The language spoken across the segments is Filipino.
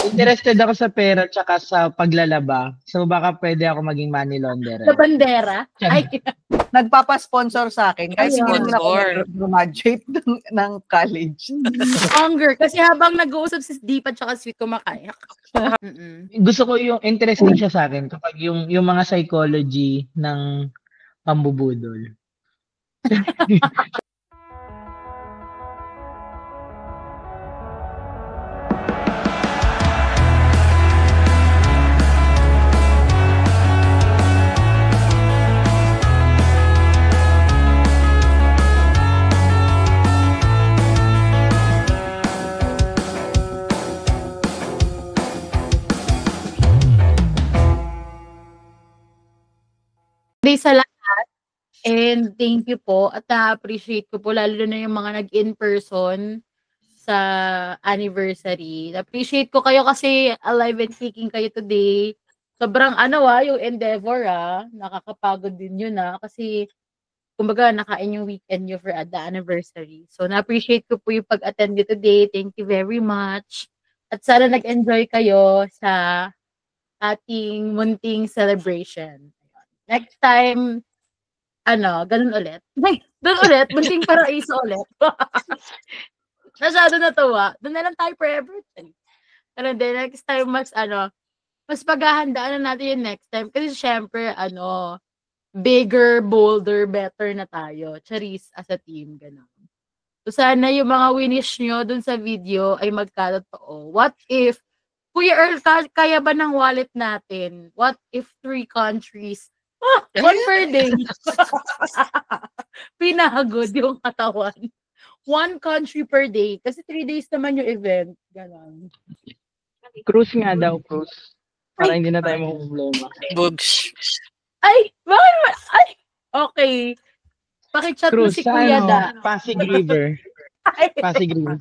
Interested ako sa pera tsaka sa paglalaba. So baka pwede ako maging money launderer. Sa bandera? Ay, Nagpapa-sponsor sa akin kahit hindi naman ako graduate ng college. Hunger. Kasi habang nag-uusap si Deep at saka Sweet kumakayak. Gusto ko yung interesting siya sa akin kapag yung mga psychology ng pambubudol. Sa lahat. And thank you po. At na-appreciate ko po lalo na yung mga nag-in-person sa anniversary. Na-appreciate ko kayo kasi alive and kicking kayo today. Sobrang yung endeavor nakakapagod din yun kasi kumbaga nakain yung weekend nyo for the anniversary. So na-appreciate ko po yung pag-attend nyo today. Thank you very much. At sana nag-enjoy kayo sa ating munting celebration. Next time, ganun ulit. Doon ulit, munting paraiso ulit. Masyado natuwa. Doon na lang tayo forever. Pero then, next time, mas paghahandaan na natin yung next time. Kasi syempre, bigger, bolder, better na tayo. Charis, as a team, gano'n. So, sana yung mga winish nyo dun sa video ay magkatotoo. What if, Kuya Earl, kaya ba ng wallet natin? What if 3 countries? One per day. Pinahagod yung katawan. 1 country per day. Kasi 3 days naman yung event. Ganon. Cruise nga daw, cruise. Para hindi na tayo problema. Bugs. Ay, bakit naman? Ay, okay. Pakichat mo si Kuya Da. Pasig River. Pasig River.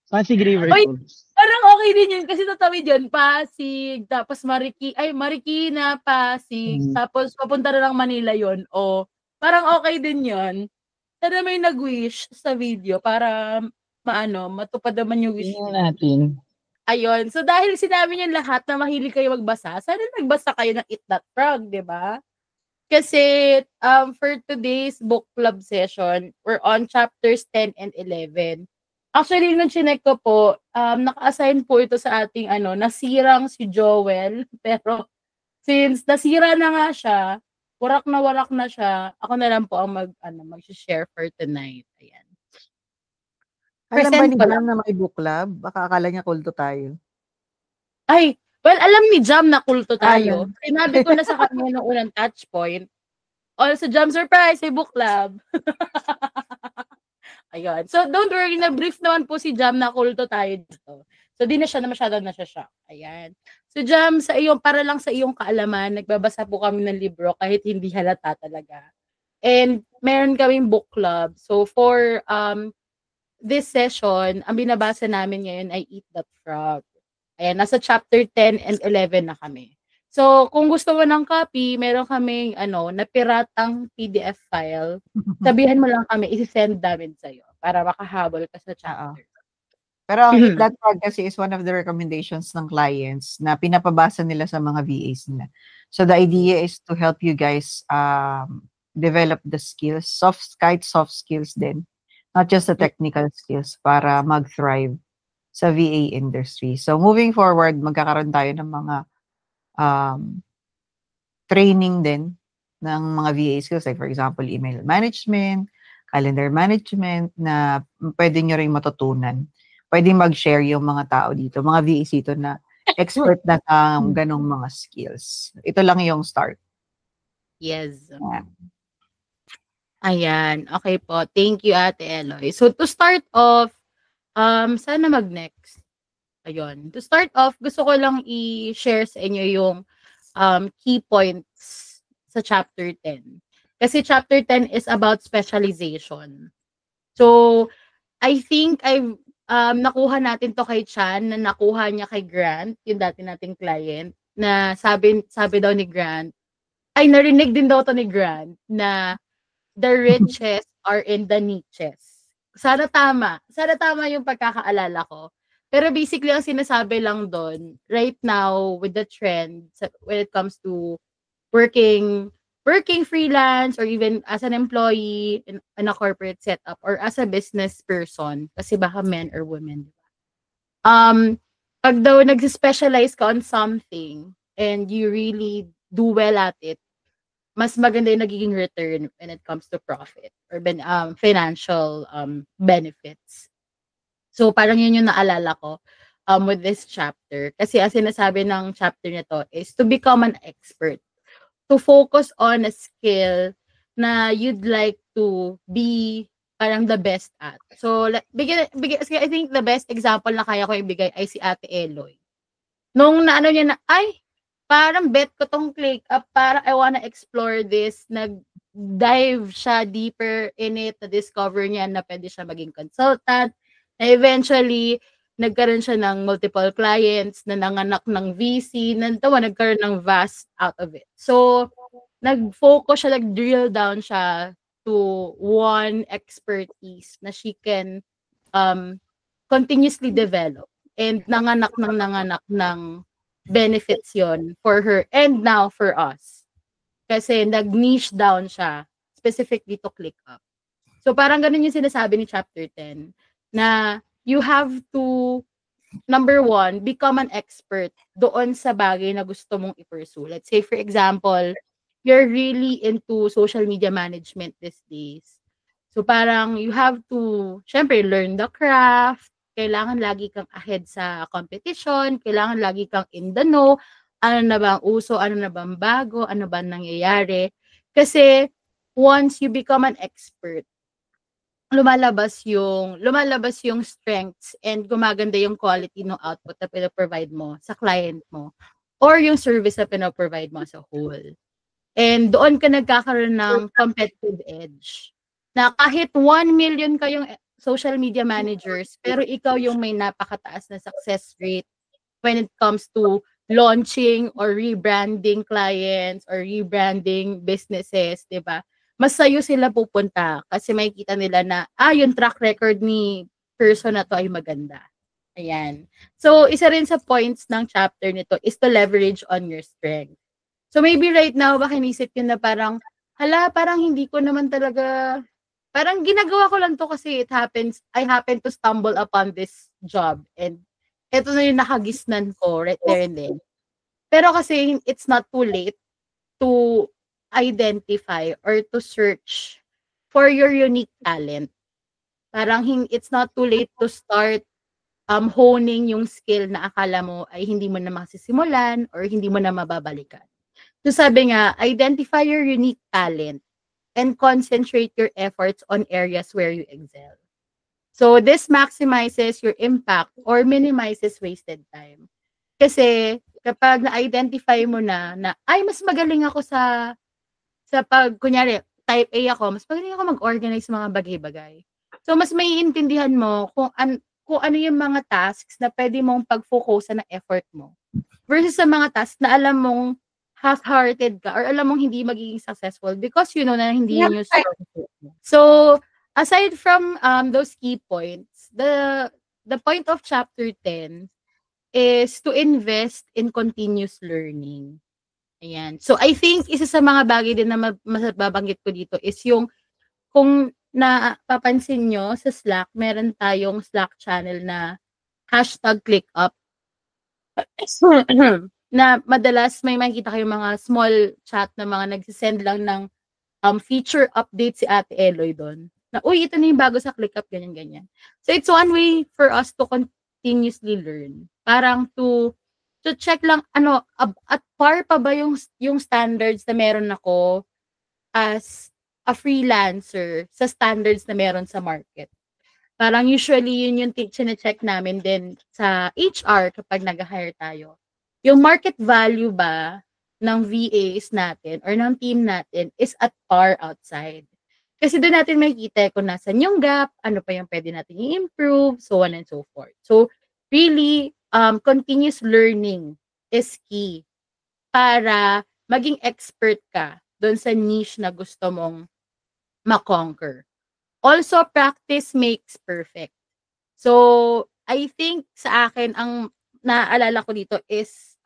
Pasig River. Oy, parang okay din yun kasi tatawid yun. Pasig, tapos Marikina, Pasig, tapos papunta na lang Manila yun. O, parang okay din yun. Sana may nag-wish sa video para matupad naman yung wish natin. Ayun. So, dahil sinabi niyo lahat na mahilig kayo magbasa, sana nagbasa kayo ng Eat That Frog, di ba? Kasi, for today's book club session, we're on chapters 10 and 11. Actually, nung chinek ko po, naka-assign po ito sa ating nasirang si Joel. Pero, since nasira na nga siya, warak na siya, ako na lang po ang mag-share for tonight. Ayan. Alam ba ni Jam na may book club? Baka akala niya kulto tayo. Ay, well, alam ni Jam na kulto tayo. Sinabi ko na sa kanya noong unang touch point. Also, Jam surprise, may book club. Ayun. So, don't worry, na-brief naman po si Jam na kulto tayo dito. So, di na siya na masyado na-shock. Ayan. So, Jam, para lang sa iyong kaalaman, nagbabasa po kami ng libro kahit hindi halata talaga. And meron kaming book club. So, for this session, ang binabasa namin ngayon ay Eat That Frog. Ayan, nasa chapter 10 and 11 na kami. So, kung gusto mo ng copy, meron kaming napiratang PDF file. Sabihan mo lang kami, isi-send namin sa'yo para makahabol ka sa chapter. Pero ang Eat That Frog kasi is one of the recommendations ng clients na pinapabasa nila sa mga VAs nila. So, the idea is to help you guys develop the skills, soft skills din. Not just the technical skills para mag-thrive sa VA industry. So, moving forward, magkakaroon tayo ng mga training din ng mga VA skills. Like, for example, email management, calendar management na pwede nyo rin matutunan. Pwede mag-share yung mga tao dito, mga VAs dito na expert na sa ganong mga skills. Ito lang yung start. Yes. Yeah. Ayan. Okay po. Thank you, Ate Eloy. So, to start off, sana mag-next. Ayun. To start off, gusto ko lang i-share sa inyo yung key points sa chapter 10. Kasi chapter 10 is about specialization. So, I think nakuha natin to kay Chan, na nakuha niya kay Grant, yung dati nating client, na sabi daw ni Grant, ay narinig din daw to ni Grant, na the riches are in the niches. Sana tama yung pagkakaalala ko. Pero basically, ang sinasabi lang doon, right now, with the trend, when it comes to working freelance or even as an employee in a corporate setup or as a business person, kasi baka men or women. Pag daw nag-specialize ka on something and you really do well at it, mas maganda yung nagiging return when it comes to profit or financial benefits. So parang yun yung naalala ko with this chapter. Kasi ang sinasabi ng chapter nito is to become an expert. To focus on a skill na you'd like to be parang the best at. So, bigyan, I think the best example na kaya ko ibigay ay si Ate Eloy. Nung naano niya na, ay, parang bet ko tong click up, parang I wanna explore this, nag-dive siya deeper in it, na-discover niya na pwede siya maging consultant, na eventually, nagkaroon siya ng multiple clients, na nanganak ng VC, nagkaroon ng vast out of it. So, nag-focus siya, nag-drill down siya to one expertise na she can continuously develop. And nanganak ng benefits yon for her and now for us. Kasi nag-niche down siya specifically to ClickUp. So parang ganun yung sinasabi ni chapter 10 na you have to, number one, become an expert doon sa bagay na gusto mong i-pursue. Let's say, for example, you're really into social media management these days. So parang you have to, syempre, learn the craft. Kailangan lagi kang ahead sa competition. Kailangan lagi kang in the know. Ano na ba ang uso? Ano na ba ang bago? Ano ba nangyayari? Kasi once you become an expert, lumalabas yung strengths and gumaganda yung quality ng output na pinaprovide mo sa client mo or yung service na pinaprovide mo as a whole. And doon ka nagkakaroon ng competitive edge. Na kahit 1 million kayong social media managers, pero ikaw yung may napakataas na success rate when it comes to launching or rebranding clients or rebranding businesses, di ba? Mas sa'yo sila pupunta kasi makikita nila na, yung track record ni person na to ay maganda. Ayan. So, isa rin sa points ng chapter nito is to leverage on your strength. So, maybe right now, baka inisip yun na parang, parang hindi ko naman talaga, parang ginagawa ko lang to kasi I happen to stumble upon this job and ito na yung nakagisnan ko right there and then. Pero kasi it's not too late to identify or to search for your unique talent. Parang it's not too late to start honing yung skill na akala mo ay hindi mo na masisimulan or hindi mo na mababalikan. So sabi nga, identify your unique talent and concentrate your efforts on areas where you excel. So this maximizes your impact or minimizes wasted time. Kasi kapag na-identify mo na ay mas magaling ako sa kunyari type A ako, mas magaling ako mag-organize mga bagay-bagay. So mas maiintindihan mo kung ano yung mga tasks na pwede mong pag-focusan ng effort mo versus sa mga tasks na alam mong half-hearted ka or alam mong hindi magiging successful because you know na hindi yun yung strong suit mo. So, aside from those key points, the point of chapter 10 is to invest in continuous learning. Ayan. So, I think isa sa mga bagay din na mababanggit ko dito is yung kung napapansin nyo sa Slack, meron tayong Slack channel na #ClickUp. Na madalas may makikita kayong mga small chat na mga nagsisend lang ng feature update si Ate Eloy doon. Na, uy, ito na yung bago sa ClickUp, ganyan-ganyan. So, it's one way for us to continuously learn. Parang to check lang, at par pa ba yung standards na meron ako as a freelancer sa standards na meron sa market. Parang usually yun yung check namin din sa HR kapag nag-hire tayo. Yung market value ba ng VAs natin or ng team natin is at par outside. Kasi doon natin makikita kung nasan yung gap, ano pa yung pwede natin i-improve, so on and so forth. So, really, continuous learning is key para maging expert ka doon sa niche na gusto mong ma-conquer. Also, practice makes perfect. So, I think sa akin, ang naaalala ko dito is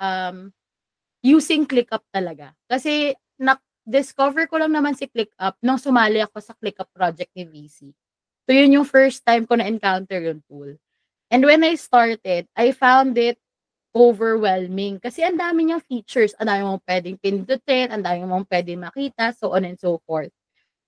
using ClickUp talaga. Kasi discover ko lang naman si ClickUp nung sumali ako sa ClickUp project ni VC. So yun yung first time ko na-encounter yung tool. And when I started, I found it overwhelming kasi ang dami niyang features, ang dami mong pwedeng pindutin, ang dami mong pwedeng makita, so on and so forth.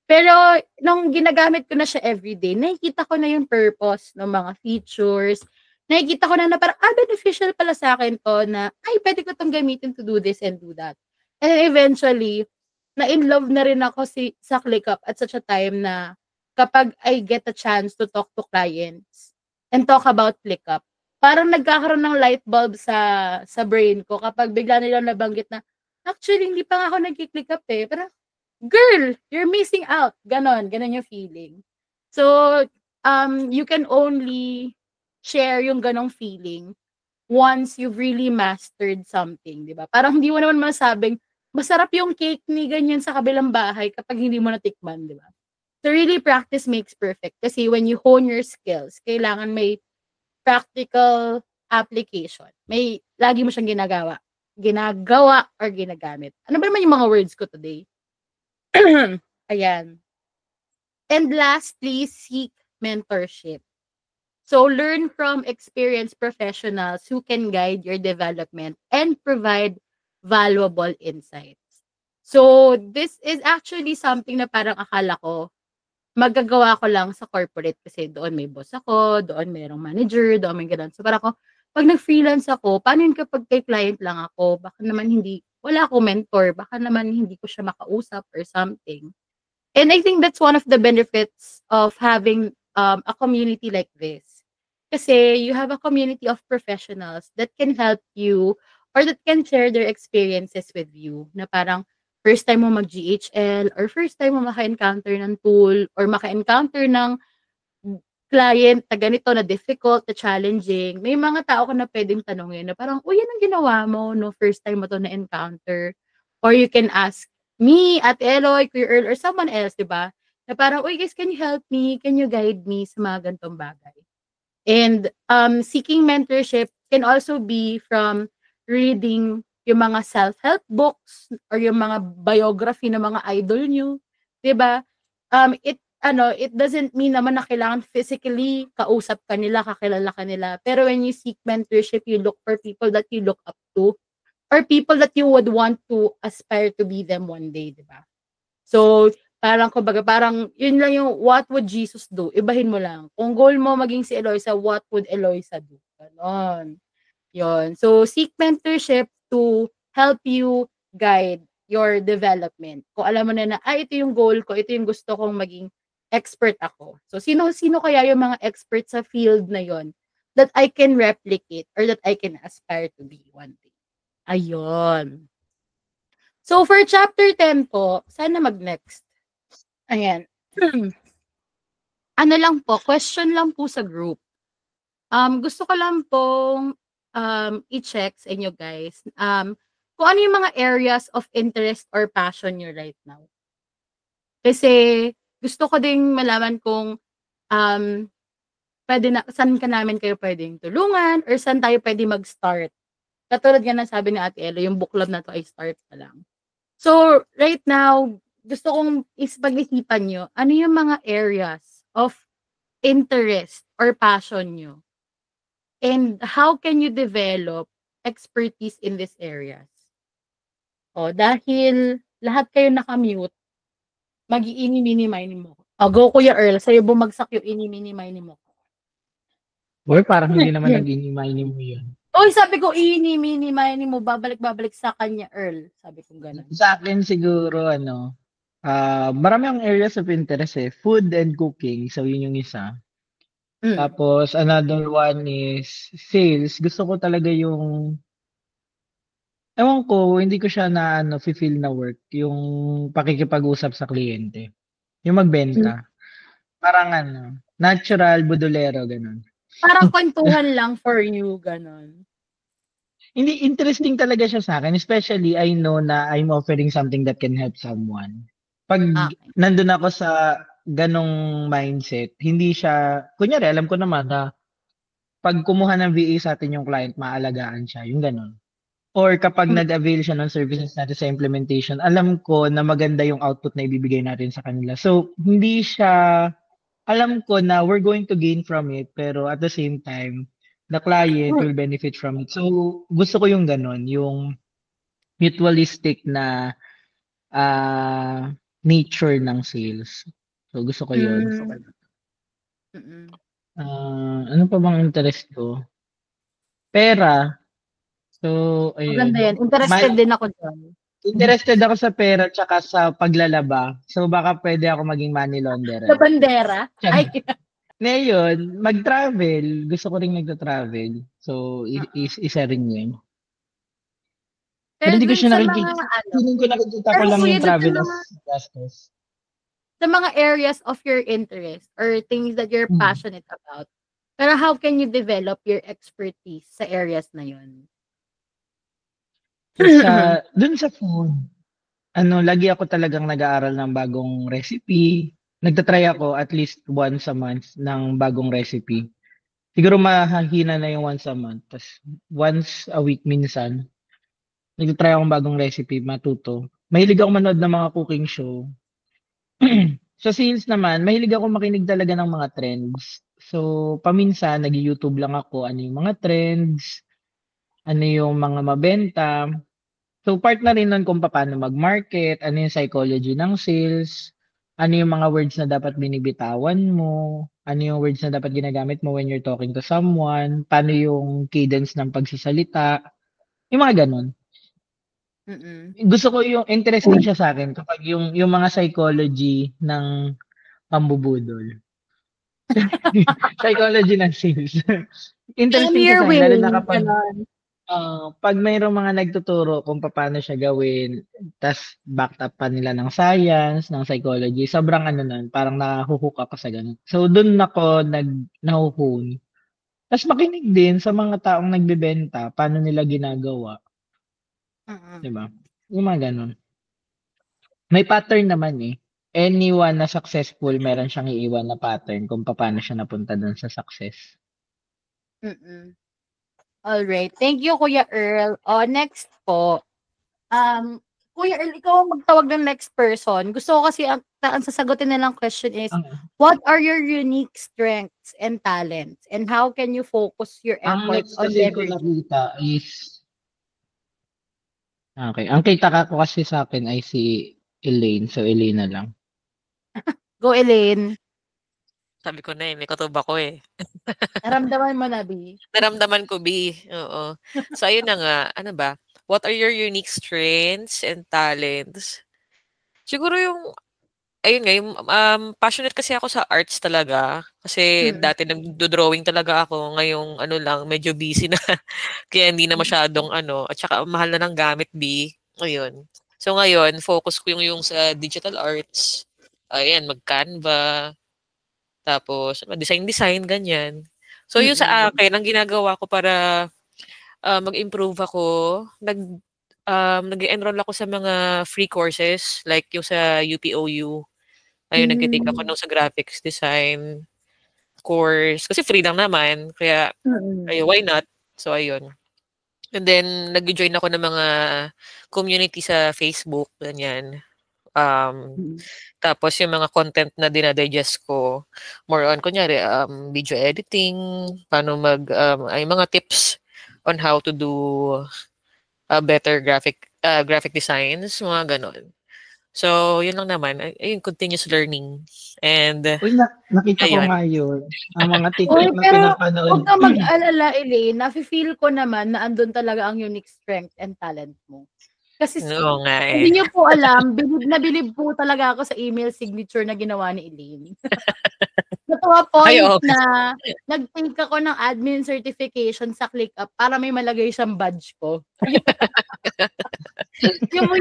Pero nung ginagamit ko na siya everyday, nakikita ko na yung purpose ng mga features. Nakikita ko na parang, beneficial pala sa akin to na, pwede ko tong gamitin to do this and do that. And eventually, na-in love na rin ako sa ClickUp at such a time na kapag I get a chance to talk to clients and talk about ClickUp, parang nagkakaroon ng light bulb sa brain ko kapag bigla nilang nabanggit na, actually, hindi pa nga ako nag-ClickUp eh. Parang, girl, you're missing out. Ganon yung feeling. So, you can only share yung ganong feeling once you've really mastered something, di ba? Parang hindi mo naman masabing, masarap yung cake ni ganyan sa kabilang bahay kapag hindi mo natikman, di ba? So, really, practice makes perfect. Kasi when you hone your skills, kailangan may practical application. May, lagi mo siyang ginagawa or ginagamit. Ano ba naman yung mga words ko today? Ayan. And lastly, seek mentorship. So learn from experienced professionals who can guide your development and provide valuable insights. So this is actually something na parang akala ko, magagawa ko lang sa corporate kasi doon may boss ako, doon mayroong manager, doon may ganun. So parang ako, pag nag-freelance ako, paano yun kapag kay client lang ako? Baka naman wala akong mentor, baka naman hindi ko siya makausap or something. And I think that's one of the benefits of having a community like this. Kasi you have a community of professionals that can help you or that can share their experiences with you. Na parang first time mo mag-GHL or first time mo maka-encounter ng tool or maka-encounter ng client na ganito na difficult, na challenging. May mga tao ka na pwedeng tanongin na parang, yan ang ginawa mo no first time mo to na-encounter. Or you can ask me, Ate Eloy, Kuya Earl, or someone else, di ba? Na parang, guys, can you help me? Can you guide me sa mga ganitong bagay? And seeking mentorship can also be from reading yung mga self-help books or yung mga biography ng mga idol nyo. Di ba? It doesn't mean naman na kailangan physically kausap ka nila, kakilala ka nila. Pero when you seek mentorship, you look for people that you look up to or people that you would want to aspire to be them one day, di ba? So, parang yun lang yung what would Jesus do? Ibahin mo lang. Kung goal mo maging si Eloisa, what would Eloisa do? Ganon. Yun. So, seek mentorship to help you guide your development. Kung alam mo na ito yung goal ko, ito yung gusto kong maging expert ako. So, sino kaya yung mga expert sa field na yon that I can replicate or that I can aspire to be one day? Ayun. So, for chapter 10 po, sana mag-next. Ayan. Ano lang po, question lang po sa group. Gusto ko lang pong i-check sa inyo guys. Kung ano yung mga areas of interest or passion nyo right now. Kasi, gusto ko ding malaman kung saan ka namin kayo pwedeng tulungan or saan tayo pwede mag-start. Katulad nga ng sabi ni Ate Elo, yung book club na to ay start pa lang. So, right now, gusto kong pag-isipan nyo, ano yung mga areas of interest or passion nyo? And how can you develop expertise in these areas? Dahil lahat kayo nakamute, mag-i-ini-mini-mini mo. Go Kuya Earl, sa'yo bumagsak yung ini-mini-mini mo. Boy, parang hindi naman nag-ini-mini mo yun. Sabi ko, ini-mini-mini mo, babalik-babalik sa kanya, Earl. Sabi ko gano'n. Sa akin siguro, marami ang areas of interest food and cooking. So, yun yung isa. Tapos, another one is sales. Gusto ko talaga yung ewan ko, hindi ko siya na feel na work, yung pakikipag-usap sa kliyente. Yung magbenta. Parang natural, budolero, ganun. Parang kwentuhan lang for you, ganun. Hindi, interesting talaga siya sa akin. Especially, I know na I'm offering something that can help someone. Pag nandun ako sa ganong mindset, hindi siya, kunyari, alam ko naman na pag kumuha ng VA sa atin yung client, maalagaan siya, yung gano'n. Or kapag nag-avail siya ng services natin sa implementation, alam ko na maganda yung output na ibibigay natin sa kanila. So, hindi siya, alam ko na we're going to gain from it, pero at the same time, the client will benefit from it. So, gusto ko yung gano'n, yung mutualistic na nature ng sales. So, gusto ko yun. Ano pa bang interest ko? Pera. So, ayun. Maganda yan. Interested din ako dyan. Interested ako sa pera tsaka sa paglalaba. So, baka pwede ako maging money launderer. Sa bandera? Ay, Ngayon, mag-travel. Gusto ko rin nagta-travel. So, isa rin yun. Pero hindi ko siya nakikita. Feeling ko nakikita ko lang yung travel as gastos. Sa mga areas of your interest or things that you're passionate about. Pero how can you develop your expertise sa areas na yun? Dun sa food, lagi ako talagang nag-aaral ng bagong recipe. Nagtatry ako at least once a month ng bagong recipe. Siguro mahahina na yung once a month. Tapos once a week minsan, nagtatry akong bagong recipe, matuto. Mahilig ako manood ng mga cooking show. Sa sales naman, mahilig ako makinig talaga ng mga trends. So, paminsan, nag-YouTube lang ako, ano yung mga trends, ano yung mga mabenta. So, part na rin nun kung paano mag-market, ano yung psychology ng sales, ano yung mga words na dapat binibitawan mo, ano yung words na dapat ginagamit mo when you're talking to someone, paano yung cadence ng pagsasalita, yung mga ganun. Gusto ko yung interesting siya sa akin kapag yung mga psychology ng pambubudol. Psychology ng sales. Interesting siya sa akin, lalo na kapag pag mayroong mga nagtuturo kung paano siya gawin, tas backed up pa nila ng science, ng psychology, sobrang nun, parang nahuhook ako sa ganun. So, dun ako nahuhun. Tas makinig din sa mga taong nagbebenta, paano nila ginagawa. Diba? Yung mga ganun. May pattern naman eh. Anyone na successful, meron siyang iiwan na pattern kung paano siya napunta dun sa success. Alright. Thank you, Kuya Earl. Next po. Kuya Earl, ikaw ang magtawag ng next person. Gusto ko kasi ang sasagutin nilang question is, what are your unique strengths and talents? And how can you focus your efforts on leveraging? Ang next ko nakita is, okay, ang kita ko kasi sa akin ay si Elaine. So, Elaine na lang. Go, Elaine. Sabi ko na may katuba ko eh. Naramdaman mo na, B? Naramdaman ko, B. Oo. So, ayun na nga. Ano ba? What are your unique strengths and talents? Siguro yung, ayun nga, yung passionate kasi ako sa arts talaga. Kasi dati nagdo-drawing talaga ako. Ngayong medyo busy na. Kaya hindi na masyadong at saka mahal na ng gamit, B. Ayun. So, ngayon, focus ko yung sa digital arts. Ayan, mag-Canva. Tapos, design, ganyan. So, yun sa akin, ang ginagawa ko para mag-improve ako, nag-enroll ako sa mga free courses, like yung sa UPOU. Ayun, nag-take ako sa graphics design course. Kasi free lang naman, kaya, why not? So, ayun. And then, nag-join ako ng mga community sa Facebook, ganyan. Tapos yung mga content na dinadigest ko, more on, kunyari, video editing, paano ay mga tips on how to do better graphic designs, mga ganon. So, yun lang naman. Ayun, continuous learning. And, nakita ko nga yun. Ang mga TikTok na pinapanood. Huwag ka mag-alala, Elaine. Nafe-feel ko naman na andun talaga ang unique strength and talent mo. Kasi hindi niyo po alam, bilib po talaga ako sa email signature na ginawa ni Elaine. Natuwa point na nag-take ako ng admin certification sa ClickUp para may malagay siyang badge ko.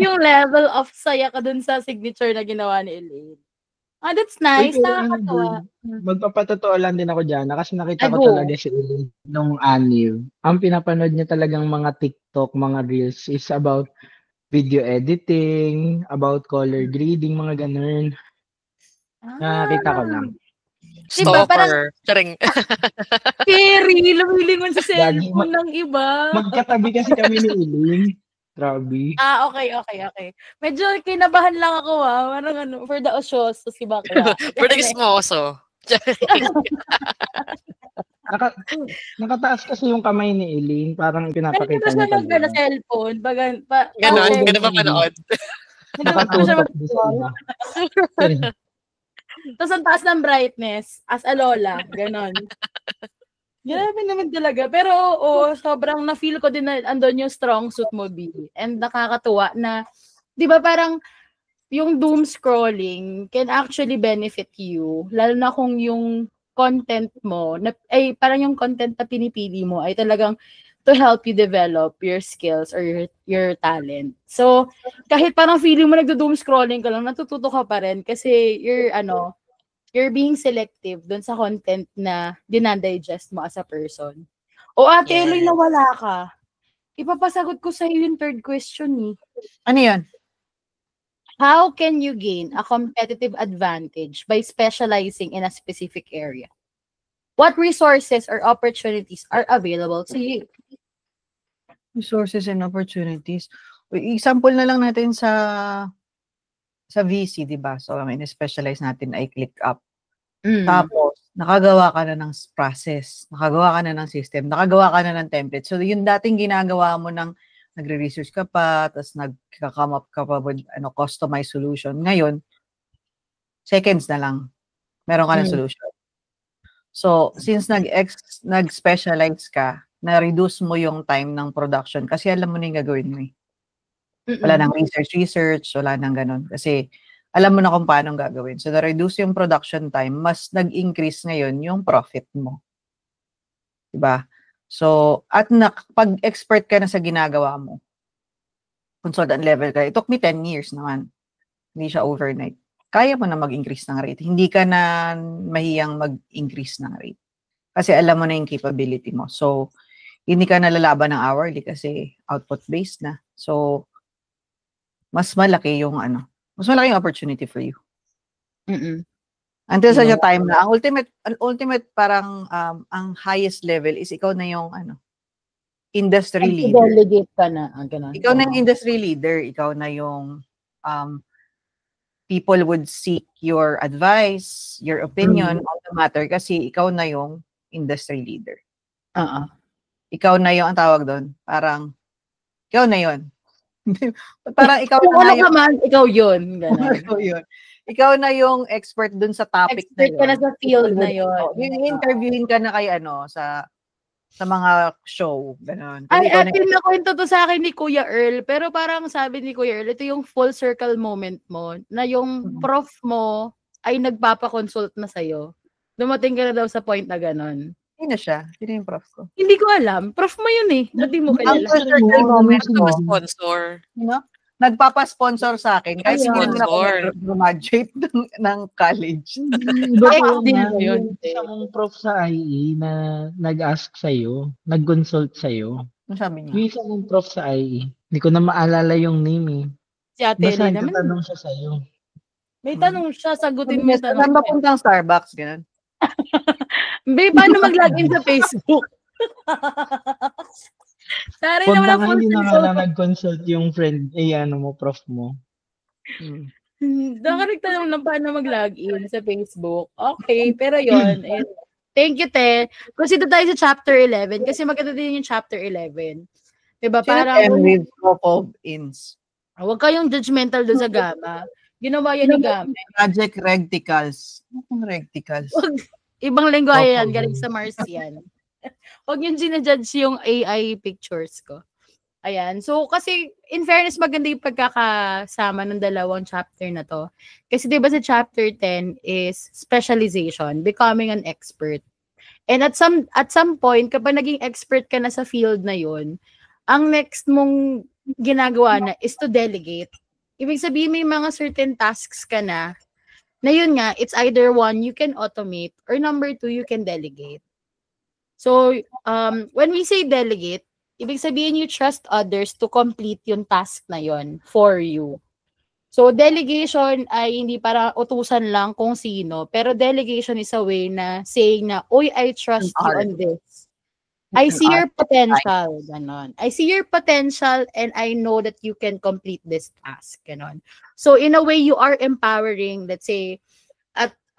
yung level of saya ka dun sa signature na ginawa ni Elaine. That's nice. Nakakatawa. Magpapatotoo lang din ako dyan. Kasi nakita ko talaga si Elaine nung annual. Ang pinapanood niya talagang mga TikTok, mga reels is about video editing, about color grading, mga ganun. Nakita ko lang. Diba, parang Stalker. Charing. scary, lumilingon sa Lagi cellphone ng iba. magkatabi kasi kami ni Eileen. Grabe. Okay. Medyo kinabahan lang ako parang for the osyoso si bakla. For the ismoso. Nakataas kasi yung kamay ni Eileen, parang Ay, pinapakita siya niya pag mag cellphone. Ganon, Oo, ganun ba panood? nakatutok doon sa iba. Sorry. Tapos ang taas ng brightness, as a lola, ganon. Grabe naman talaga. Pero oo, sobrang na-feel ko din na andun yung strong suit mo, B. And nakakatuwa na, di ba parang yung doom scrolling can actually benefit you. Lalo na kung yung content mo, parang yung content na pinipili mo ay talagang to help you develop your skills or your talent. So, kahit parang feeling mo nagdo-doom scrolling ka lang, natututo ka pa rin kasi you're being selective dun sa content na dinadigest mo as a person. O Ate Eloy, nawala ka. Ipapasagot ko sa iyo yung third question eh. Ano yun? How can you gain a competitive advantage by specializing in a specific area? What resources or opportunities are available to you? Resources and opportunities. Example na lang natin sa VC, di ba? So, ang in-specialize natin ay ClickUp. Tapos, nakagawa ka na ng process, nakagawa ka na ng system, nakagawa ka na ng template. So, yung dating ginagawa mo ng nagre-research ka pa, tapos nagka-come up ka pa with customized solution. Ngayon, seconds na lang, meron ka ng solution. So, since nag-specialize ka, na-reduce mo yung time ng production kasi alam mo na yung gagawin mo eh. Wala nang research, wala nang ganun. Kasi alam mo na kung paano gagawin. So, na-reduce yung production time, mas nag-increase ngayon yung profit mo. Diba? So, at pag-expert ka na sa ginagawa mo, consultant level ka, it took me 10 years naman. Hindi siya overnight. Kaya mo na mag-increase ng rate. Hindi ka na mahiyang mag-increase ng rate. Kasi alam mo na yung capability mo. So, hindi ka nalalaban ng hourly kasi output-based na. So, mas malaki yung opportunity for you. Until such a time na, ang ultimate parang, ang highest level is ikaw na yung, industry leader. Delegate ka na. Ganun. Ikaw na yung industry leader. Ikaw na yung, people would seek your advice, your opinion on the matter kasi ikaw na yung industry leader. Ikaw na yung, ang tawag doon, parang, ikaw na yun. Parang ikaw na yung, ikaw yun. ikaw yun. Ikaw na yung expert dun sa topic expert na yun. ka na sa field na yun. Yung interviewin ka na kay sa mga show. Ganun. Ay, nakwento to sa akin ni Kuya Earl, pero parang sabi ni Kuya Earl, ito yung full circle moment mo, na yung prof mo ay nagpapakonsult na sa'yo. Dumating ka na daw sa point na gano'n. Sino siya? Sino yung prof ko? Hindi ko alam. Prof mo yun eh. Ba't di mo kilala? Ang full circle moment ko. Sponsor. Nagpapa-sponsor sa akin. Kahit hindi naman ako graduate ng college. Yung isang prof sa IE na nag-ask sa'yo, nag-consult sa'yo. Ano sabi niya? Yung isang prof sa IE. Hindi ko na maalala yung name eh. Si Ate Basta naman. nagtatanong siya sa'yo. May tanong siya, sagutin mo yung tanong. Saan ba puntang Starbucks? Ganun. Babe, paano mag-login sa Facebook? Sorry Kung naman baka hindi na nga nag-consult yung friend, prof mo. Baka nagtanong lang paano mag-login sa Facebook. Okay, pero yun. Thank you, Te. Proceed tayo sa chapter 11 kasi maganda din yung chapter 11. Diba? Parang with of ins. Huwag kayong judgmental doon sa Gamma. Ginawa yan ni Gamma. Project Regticals. Anong Regticals? Ibang lengguwahe yan, galing sa Mars yan. Huwag nyo sinajudge yung AI pictures ko. Ayan. So, kasi, in fairness, maganda yung pagkakasama ng dalawang chapter na to. Kasi, di ba sa chapter 10 is specialization, becoming an expert. And at some point, kapag naging expert ka na sa field na yun, ang next mong ginagawa na is to delegate. Ibig sabihin, may mga certain tasks ka na yun nga, it's either one, you can automate, or number two, you can delegate. So, when we say delegate, ibig sabihin you trust others to complete yung task na yun for you. So, delegation ay hindi para utusan lang kung sino, pero delegation is a way na saying na, uy, I trust you art. on this. It's I an see your art. potential, ganon. I see your potential and I know that you can complete this task, ganon. So, in a way, you are empowering, let's say,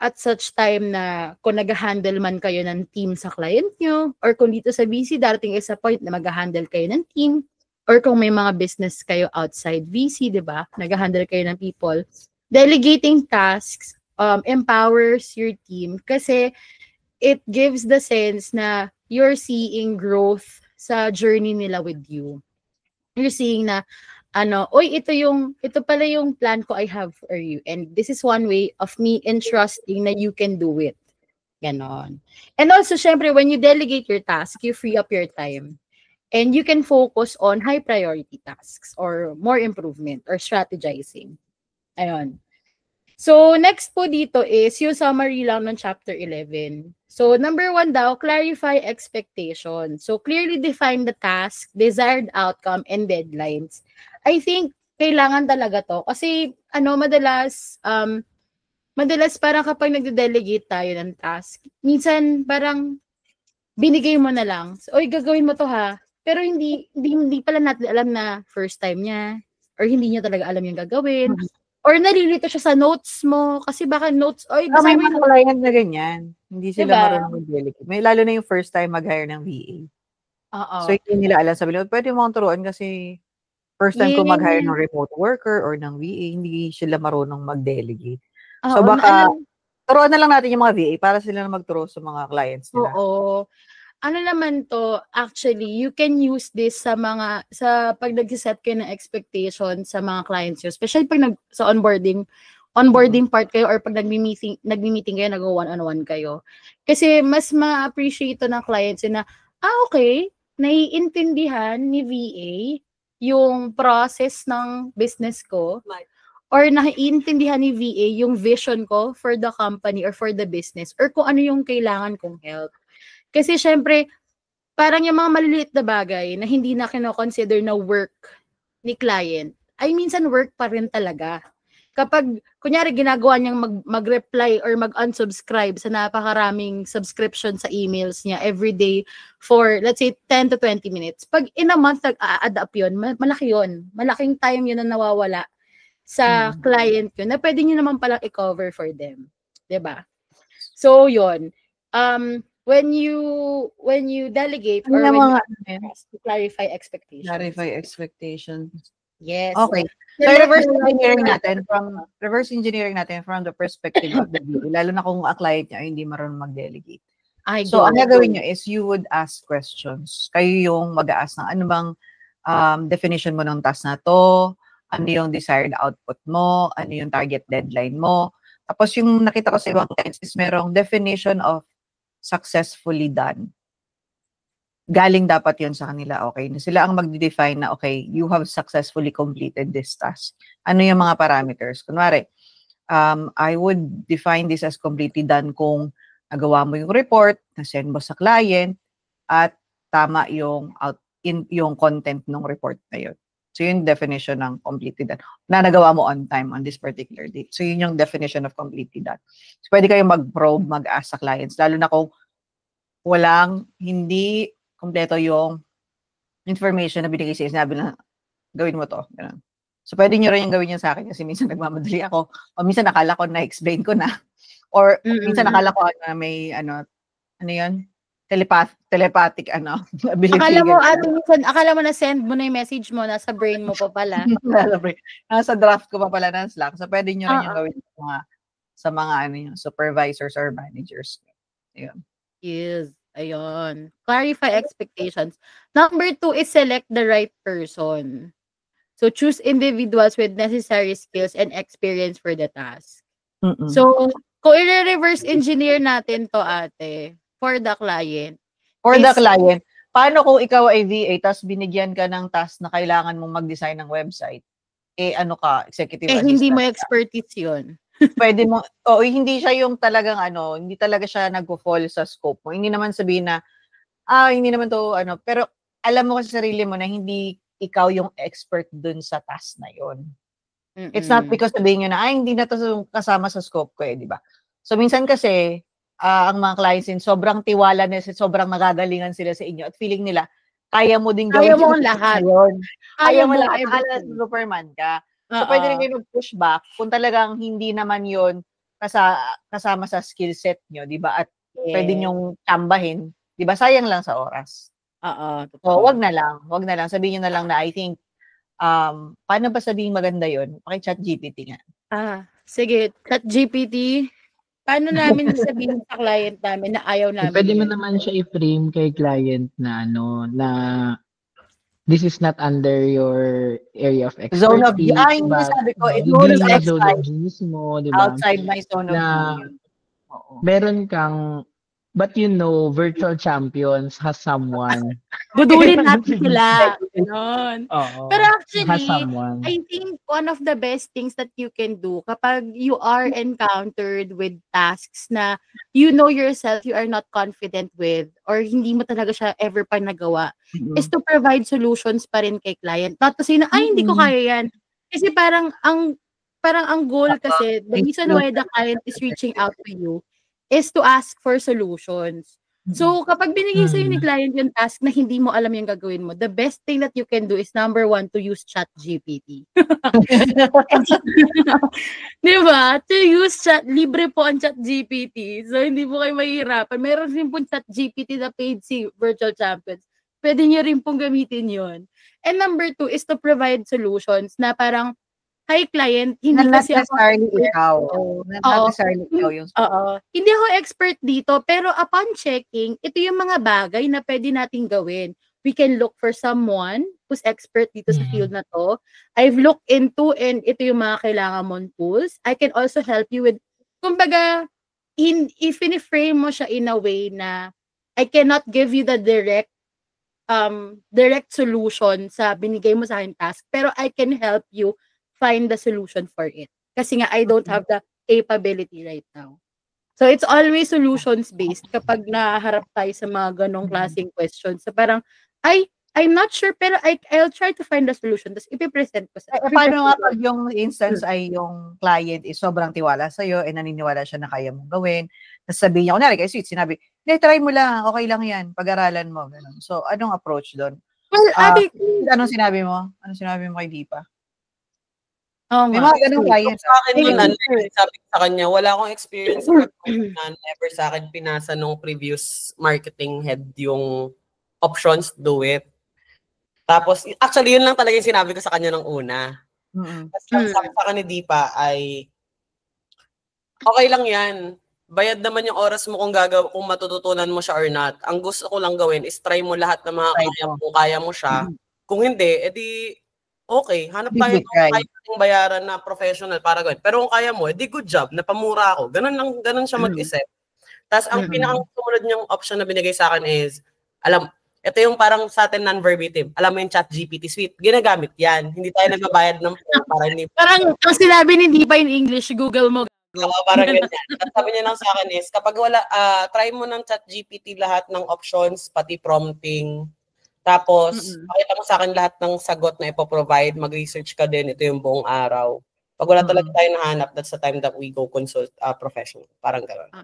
at such time na kung nag-handle man kayo ng team sa client nyo, or kung dito sa VC, darating kayo sa point na mag-handle kayo ng team, or kung may mga business kayo outside VC, di ba? Nag-handle kayo ng people. Delegating tasks empowers your team kasi it gives the sense na you're seeing growth sa journey nila with you. You're seeing na, oy, ito pala yung plan ko I have for you. And this is one way of me entrusting na you can do it. Ganon. And also, syempre, when you delegate your task, you free up your time. And you can focus on high priority tasks or more improvement or strategizing. Ayun. So, next po dito is yung summary lang ng chapter 11. So, number 1 daw, clarify expectations. So, clearly define the task, desired outcome, and deadlines. I think, kailangan talaga to. Kasi, madalas parang kapag nagde-delegate tayo ng task, minsan parang binigay mo na lang. So, oy, gagawin mo to ha. Pero hindi pala natin alam na first time niya or hindi niya talaga alam yung gagawin. Or nalilito siya sa notes mo kasi baka notes, oy, May basahin mo mga client na ganyan. Hindi sila Diba? marunong mag-delegate. May lalo na yung first time mag-hire ng VA. Oo. So, hindi nila alam. Sabi nila, pwede mo akong turuan kasi first time ko mag-hire ng remote worker or ng VA, hindi sila marunong mag-delegate. So, baka turuan na lang natin yung mga VA para sila na magturo sa mga clients nila. Oo. Ano naman to, actually, you can use this sa pag nag-set kayo ng expectation sa mga clients nyo, especially pag sa onboarding part kayo or pag nagmi-meeting kayo, nag-one-on-one kayo. Kasi mas ma-appreciate to ng clients yun na, okay, naiintindihan ni VA yung process ng business ko or naiintindihan ni VA yung vision ko for the company or for the business or kung ano yung kailangan kong help. Kasi syempre, parang yung mga maliliit na bagay na hindi na kino-consider na work ni client, ay minsan work pa rin talaga. Kapag, kunyari, ginagawa niyang mag-reply or mag-unsubscribe sa napakaraming subscription sa emails niya every day for, let's say, 10 to 20 minutes. Pag in a month, nag-a-add up yun, malaki yun. Malaking time yun na nawawala sa client yun na pwede niyo naman palang i-cover for them. 'Di ba? So, yun. When you delegate or when you clarify expectations. Clarify expectations. Yes. Okay. So, reverse engineering natin from the perspective of the VA, lalo na kung ang client niya ay hindi marunong mag-delegate. So, ang gagawin niyo is you would ask questions. Kayo yung mag-a-ask ng ano bang definition mo ng task na to, ano yung desired output mo, ano yung target deadline mo. Tapos yung nakita ko sa ibang clients is merong definition of successfully done. Galing dapat yun sa kanila, okay? Sila ang mag-define na, okay, you have successfully completed this task. Ano yung mga parameters? Kunwari, I would define this as completely done kung nagawa mo yung report, na-send mo sa client, at tama yung yung content ng report na yun. So, yun yung definition ng completely done. Na nagawa mo on time on this particular date. So, yun yung definition of completely done. So, pwede kayong mag-probe, mag-ask sa clients, lalo na kung hindi kompleto yung information na binigay sa sinabi na gawin mo to. Ganun. So, pwede nyo rin yung gawin yun sa akin kasi minsan nagmamadali ako. O minsan nakala ko na-explain ko na. Or minsan nakala ko na may, ano yun? Telepathic, ability. Akala mo na send mo na yung message mo, nasa brain mo pa pala. Nasa draft ko pa pala ng Slack. So, pwede nyo rin yung gawin sa mga supervisors or managers. Ayun. Yes. Ayun. Clarify expectations. Number 2 is select the right person. So, choose individuals with necessary skills and experience for the task. So, kung i-reverse engineer natin to, ate, for the client. Paano kung ikaw ay VA tapos binigyan ka ng task na kailangan mong mag-design ng website? Executive assistant. Hindi mo expertise yun. Pwede mo, hindi siya yung talagang hindi talaga siya nagpo-fall sa scope mo. Hindi naman sabihin na, hindi naman to, pero alam mo kasi sa sarili mo na hindi ikaw yung expert dun sa task na yon. It's not because sabihin nyo na, hindi na to kasama sa scope ko di ba? So, minsan kasi, ang mga clients din, sobrang tiwala nila, sobrang magagalingan sila sa inyo at feeling nila, kaya mo din gawin. Kaya mo ang lahat. Kaya mo lahat. Akala Superman ka. So, pwede rin kayo mag-push back kung talagang hindi naman yon kasama sa skill set nyo, di ba? At pwede nyong tambahin, di ba? Sayang lang sa oras. So, wag na lang. Sabihin nyo na lang na, I think, paano ba sabihin maganda yon? Paki-chat GPT nga. Sige, chat GPT. Paano namin sabihin sa client namin na ayaw namin Pwede mo naman siya i-frame kay client na na this is not under your area of expertise. Zone of yung sabi ko, it goes outside my zone of view. Meron kang, but virtual champions has someone. Budulin natin sila. Pero actually, I think one of the best things that you can do kapag you are encountered with tasks na you know yourself you are not confident with or hindi mo talaga siya ever pa nagawa is to provide solutions pa rin kay client. Not to say na, hindi ko kaya yan. Kasi parang ang goal kasi, the reason why the client is reaching out to you is to ask for solutions. So, kapag binigay sa'yo ni client yung task na hindi mo alam yung gagawin mo, the best thing that you can do is number 1, to use chat GPT. Diba? To use libre po ang chat GPT. So, hindi po kayo mahihirapan. Meron rin po chat GPT na paid si Virtual Champions. Pwede nyo rin pong gamitin yon. And number 2 is to provide solutions na parang, hi client, hindi kasi ako hindi ako expert dito, pero upon checking, ito yung mga bagay na pwede nating gawin. We can look for someone who's expert dito sa field na to. I've looked into and ito yung mga kailangan mong tools. I can also help you with, kumbaga, if in-frame mo siya in a way na I cannot give you the direct solution sa binigay mo sa akin task, pero I can help you find the solution for it. Kasi nga, I don't have the capability right now. So, it's always solutions-based kapag naharap tayo sa mga ganong klaseng questions. So, parang, I'm not sure, pero I'll try to find the solution. Tapos, ipipresent ko sa... Paano nga pag yung instance ay yung client is sobrang tiwala sa'yo and naniniwala siya na kaya mong gawin. Tapos sabihin niya, kunwari, kay Sweet, sinabi, try mo lang, okay lang yan, pag-aralan mo. Ganun. So, anong approach doon? Well, anong sinabi mo? Anong sinabi mo kay Deepa? May mga ganun clients. Sa akin yun, sabi ko sa kanya, wala akong experience sa na never sa akin pinasa nung previous marketing head yung options, do it. Tapos, actually, yun lang talaga yung sinabi ko sa kanya nung una. Tapos sabi sa akin ni Deepa ay, okay lang yan. Bayad naman yung oras mo kung matututunan mo siya or not. Ang gusto ko lang gawin is try mo lahat ng mga kung kaya mo siya. Kung hindi, edi okay, hanap tayo ng kaya bayaran na professional para gawin. Pero kung kaya mo, edi good job, napamura ako. Ganun siya mag-isip. Tapos ang pinakasumunod niyang option na binigay sa akin is, ito yung parang sa atin non-verbatim. Alam mo yung chat GPT suite, ginagamit yan. Hindi tayo nagbabayad ng para hindi. Parang ang sinabi ni Deepa in English, Google mo. Parang ganyan. At sabi niya lang sa akin is, kapag try mo ng chat GPT lahat ng options, pati prompting. Tapos, pakita mo sa akin lahat ng sagot na ipoprovide, mag-research ka din, ito yung buong araw. Pag wala talaga tayo nahanap, that's the time that we go consult a professional. Parang gano'n.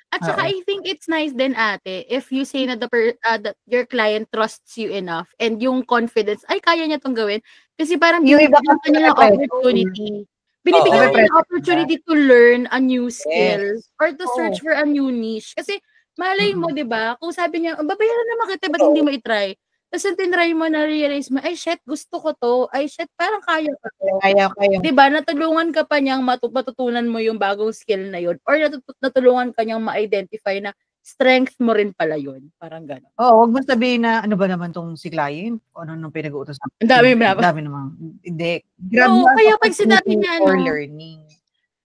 At saka, I think it's nice din, ate, if you say na that your client trusts you enough and yung confidence, ay, kaya niya itong gawin. Kasi parang binibigyan ka niya ng opportunity. Binibigyan ka niya ng opportunity to learn a new skill or to search for a new niche. Kasi, malay mo, di ba? Kung sabi niya, babayaran naman kita, ba't hindi mo itry? Tapos tinry mo, na-realize mo, ay shit, gusto ko to. Ay shit, parang kaya ko to. Kaya. Diba? Natulungan ka pa niyang matutunan mo yung bagong skill na yun. Or natulungan ka niyang ma-identify na strength mo rin pala yun. Parang gano'n. Huwag mo sabihin na, ano ba naman tong si client? O ano nung pinag-uutos? Ang dami naman. Hindi. Kaya pag sinabi niya, for learning.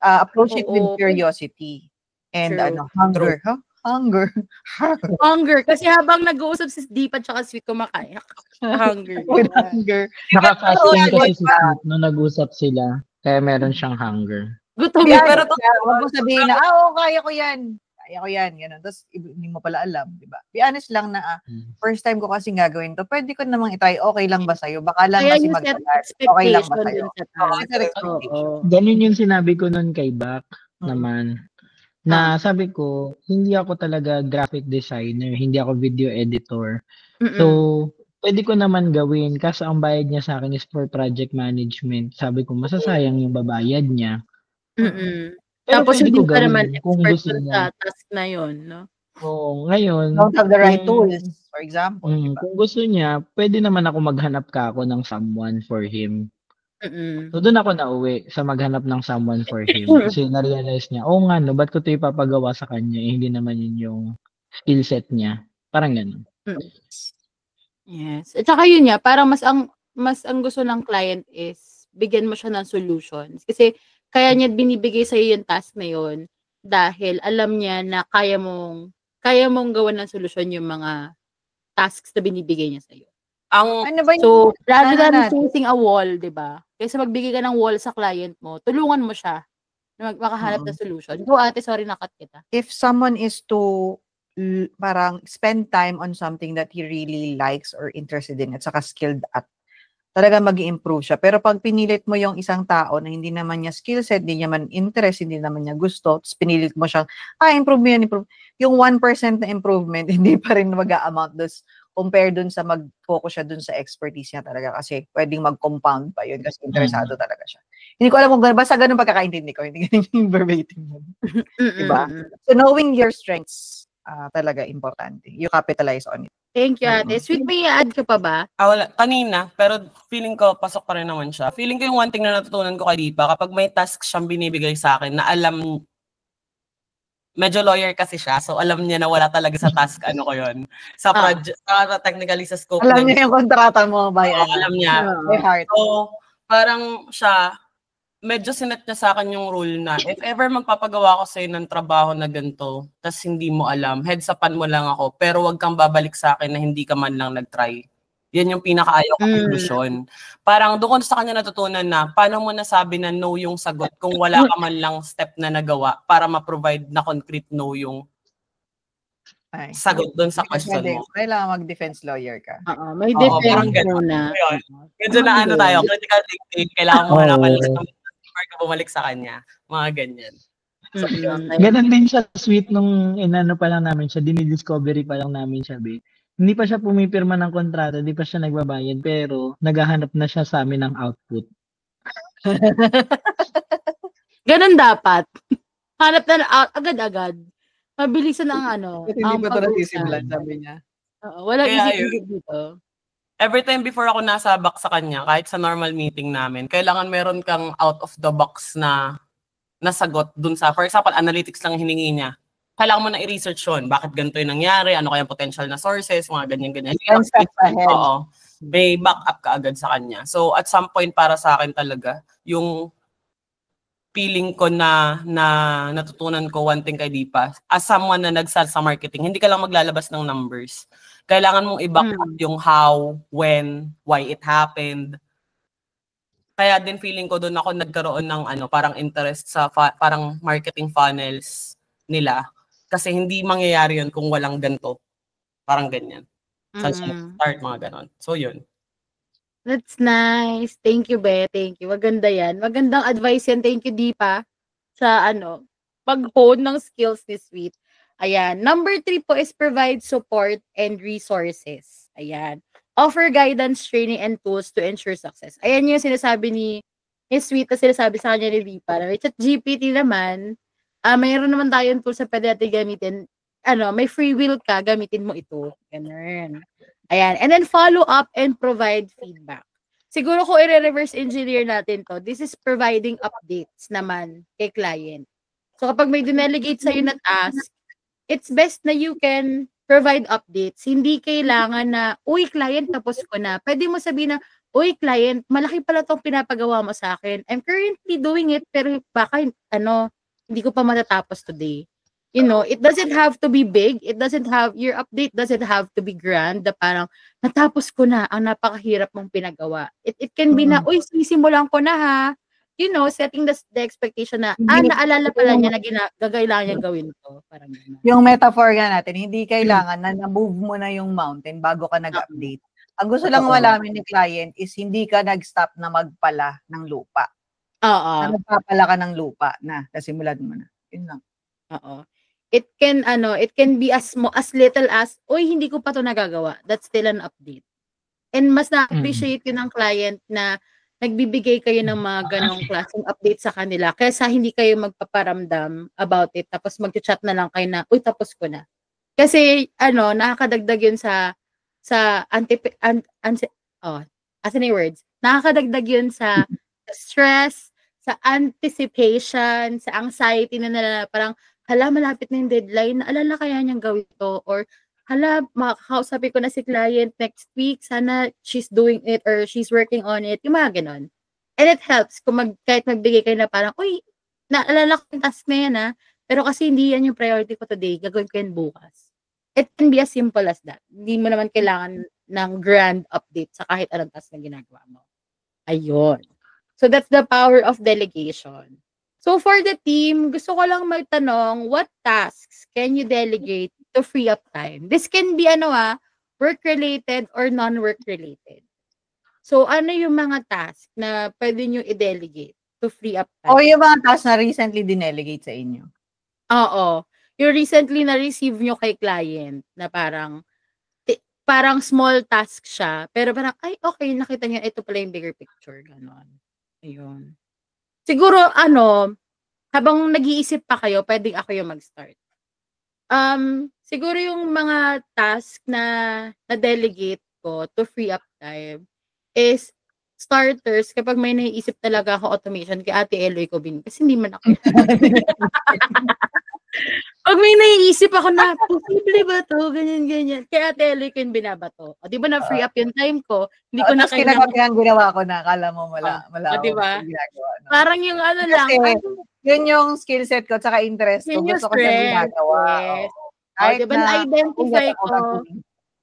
Approach it with curiosity. And hunger. Hunger. Kasi habang nag-uusap si Deepa at Sweet, kumakayak. Hunger. Nakaka-fasting kasi si Sweet nung nag-usap sila. Kaya meron siyang hunger. Gutom. Pero huwag mo sabihin na, kaya ko yan. ako yan, gano'n. Tapos, hindi mo pala alam, di ba? Be honest lang na, first time ko kasi gagawin to, pwede ko namang itry, okay lang ba sa'yo? Baka lang Kaya kasi yung set magtagal. Okay lang ba expectation sa'yo? dun sa task. Set expectation. Ganun yung sinabi ko nun kay Bak naman. Na sabi ko, hindi ako talaga graphic designer, hindi ako video editor. So, pwede ko naman gawin kasi ang bayad niya sa akin is for project management. Sabi ko, masasayang yung babayad niya. Pero Tapos pwede hindi ko ka naman gawin kung expert gusto dun niya. sa task na yun, no? Oo, ngayon, Don't have the right kung- tools, for example, di ba? kung gusto niya, pwede naman ako maghanap ka ako ng someone for him. So, doon ako nauwi sa maghanap ng someone for him. Kasi na-realize niya, nga, no, ba't ko ito ipapagawa sa kanya? Eh, hindi naman yun yung skill set niya. Parang ganun. Yes. At saka yun nga, parang mas ang gusto ng client is bigyan mo siya ng solutions. Kasi kaya niya binibigay sa yung task na yun dahil alam niya na kaya mong gawan ng solusyon yung mga tasks na binibigay niya sa iyo. Ano ba So, rather than natin? facing a wall, 'di ba? Kaysa magbigay ka ng wall sa client mo, tulungan mo siya na makahanap ng solution. Go ate, sorry nakat kita. If someone is to parang spend time on something that he really likes or interested in at saka skilled at, talaga mag-i-improve siya. Pero pag pinilit mo yung isang tao na hindi naman niya skill set, hindi niya man interest, hindi naman niya gusto, tapos pinilit mo siyang, improve mo yan, improve. Yung 1% na improvement, hindi pa rin mag-a-amount dos compare dun sa mag-focus siya dun sa expertise niya talaga kasi pwedeng mag-compound pa yun kasi interesado talaga siya. Hindi ko alam kung basta ganun pagkakaintindi ko, hindi ganun yung verbatim yun. Diba? So knowing your strengths, talaga importante. You capitalize on it. Thank you, ate. Sweet, may i-add ka pa ba? Wala. Kanina, pero feeling ko, pasok pa rin naman siya. Feeling ko yung one thing na natutunan ko kay Dipa, kapag may task siyang binibigay sa akin na alam, medyo lawyer kasi siya, so alam niya na wala talaga sa task, ano ko yun. Sa project, technically sa scope. Alam niya yung kontrata mo ba yan? Alam niya. By heart. So, parang siya, medyo sinet niya sa akin yung rule na if ever magpapagawa ko sa'yo ng trabaho na ganito, tas hindi mo alam, heads upan mo lang ako, pero wag kang babalik sa akin na hindi ka man lang nag-try. Yan yung pinakaayaw kong illusion. Parang doon ko sa kanya natutunan na paano mo nasabi na no yung sagot kung wala ka man lang step na nagawa para ma-provide na concrete no yung sagot doon sa question mo. Kailangan mag-defense lawyer ka. May defense muna. Medyo na ano tayo, critical thinking, kailangan mo hanapan lang ka bumalik sa kanya. Mga ganyan. So, ganun din siya, sweet, nung inano pa lang namin siya, dinidiscovery pa lang namin siya, babe. Hindi pa siya pumipirma ng kontrata, hindi pa siya nagbabayad, pero naghahanap na siya sa amin ng output. Ganun dapat. Hanap na agad-agad. Mabilisan ang ano. Hindi pa ito nasisimlan, sabi niya. Walang isip-isip dito. Every time before ako nasabak sa kanya, kahit sa normal meeting namin, kailangan meron kang out of the box na nasagot dun sa, for example, analytics lang hiningi niya. Kailangan mo na i-research yun. Bakit ganito yung nangyari? Ano kaya potential na sources? Mga ganyan-ganyan. Oo. May backup ka agad sa kanya. So, at some point para sa akin talaga, yung feeling ko na natutunan ko one thing kay Dipa, as someone na nagsal sa marketing, hindi ka lang maglalabas ng numbers. Kailangan mong i-back up yung how, when, why it happened. Kaya din feeling ko doon ako nagkaroon ng parang interest sa parang marketing funnels nila. Kasi hindi mangyayari yun kung walang ganito. Parang ganyan. Saan siya start, mga ganon. So, yun. That's nice. Thank you, Be. Thank you. Maganda yan. Magandang advice yan. Thank you, Dipa. Sa pag-hone ng skills ni Sweet. Ayan. Number 3 po is provide support and resources. Ayan. Offer guidance, training, and tools to ensure success. Ayan yung sinasabi ni Sweet na sinasabi sa kanya ni Dipa. May ChatGPT naman, mayroon naman tayong tools na pwede natin gamitin. May free will ka, gamitin mo ito. Ganun. Ayan. And then follow up and provide feedback. Siguro kung i-reverse engineer natin to, this is providing updates naman kay client. So kapag may dinelegate sa'yo na task, it's best na you can provide updates. Hindi kailangan na, uy, client, tapos ko na. Pwede mo sabihin na, uy, client, malaki pala itong pinapagawa mo sa akin. I'm currently doing it, pero baka, hindi ko pa matatapos today. It doesn't have to be big. Your update doesn't have to be grand. Na parang, natapos ko na, ang napakahirap mong pinagawa. It can be na, uy, sisimulan ko na ha. setting the expectation na, Hindi- naalala pala niya na gagailangan niya gawin to. Parang gano'n. Yung metaphor nga natin, hindi kailangan na na-move mo na yung mountain bago ka nag-update. Ang gusto lang malaman ni client is hindi ka nag-stop na magpala ng lupa. Oo. Na nagpapala ka ng lupa na, nasimulan mo na. Yun lang. Oo. It can be as little as, hindi ko pa to nagagawa. That's still an update. And mas na-appreciate yun ng client na nagbibigay kayo ng mga ganong klaseng update sa kanila kaysa hindi kayo magpaparamdam about it tapos mag-chat na lang kayo na, tapos ko na. Kasi, nakakadagdag yun nakakadagdag yun sa stress, sa anticipation, sa anxiety na nila, parang, hala, malapit na yung deadline, naalala kaya niyang gawin to, or, hala, makakausapin ko na si client next week, sana she's doing it, or she's working on it, yung mga ganon. And it helps, kung kahit magbigay kayo na parang, naalala ko yung task na yan, pero kasi hindi yan yung priority ko today, gagawin ko yan bukas. It can be as simple as that. Hindi mo naman kailangan ng grand update sa kahit anong task na ginagawa mo. Ayun. So that's the power of delegation. So for the team, gusto ko lang magtanong, what tasks can you delegate to free up time? This can be work-related or non-work related. So ano yung mga tasks na pwede nyo i-delegate to free up time? O yung mga tasks na recently dinelegate sa inyo. Oo. Yung recently na-receive nyo kay client na parang small task siya, pero parang, okay, nakita niya, ito pala yung bigger picture. Ganon. Ayun. Siguro, habang nag-iisip pa kayo, pwedeng ako yung mag-start. Siguro yung mga task na na-delegate ko to free up time is starters, kapag may naiisip talaga ako automation, kay Ate Eloy ko kasi hindi man ako. Pag may naiisip ako na, posible ba to? Ganyan. Kaya Ate Eloy ko yung binabato. O, di ba na-free up yung time ko? Hindi ko na kailangan. Ginawa ko na, akala mo mala di ba? Ginagawa. No? Parang yung lang. Yun yung skill set ko, tsaka interest ko. Gusto ko siya ginagawa. Yes. Di ba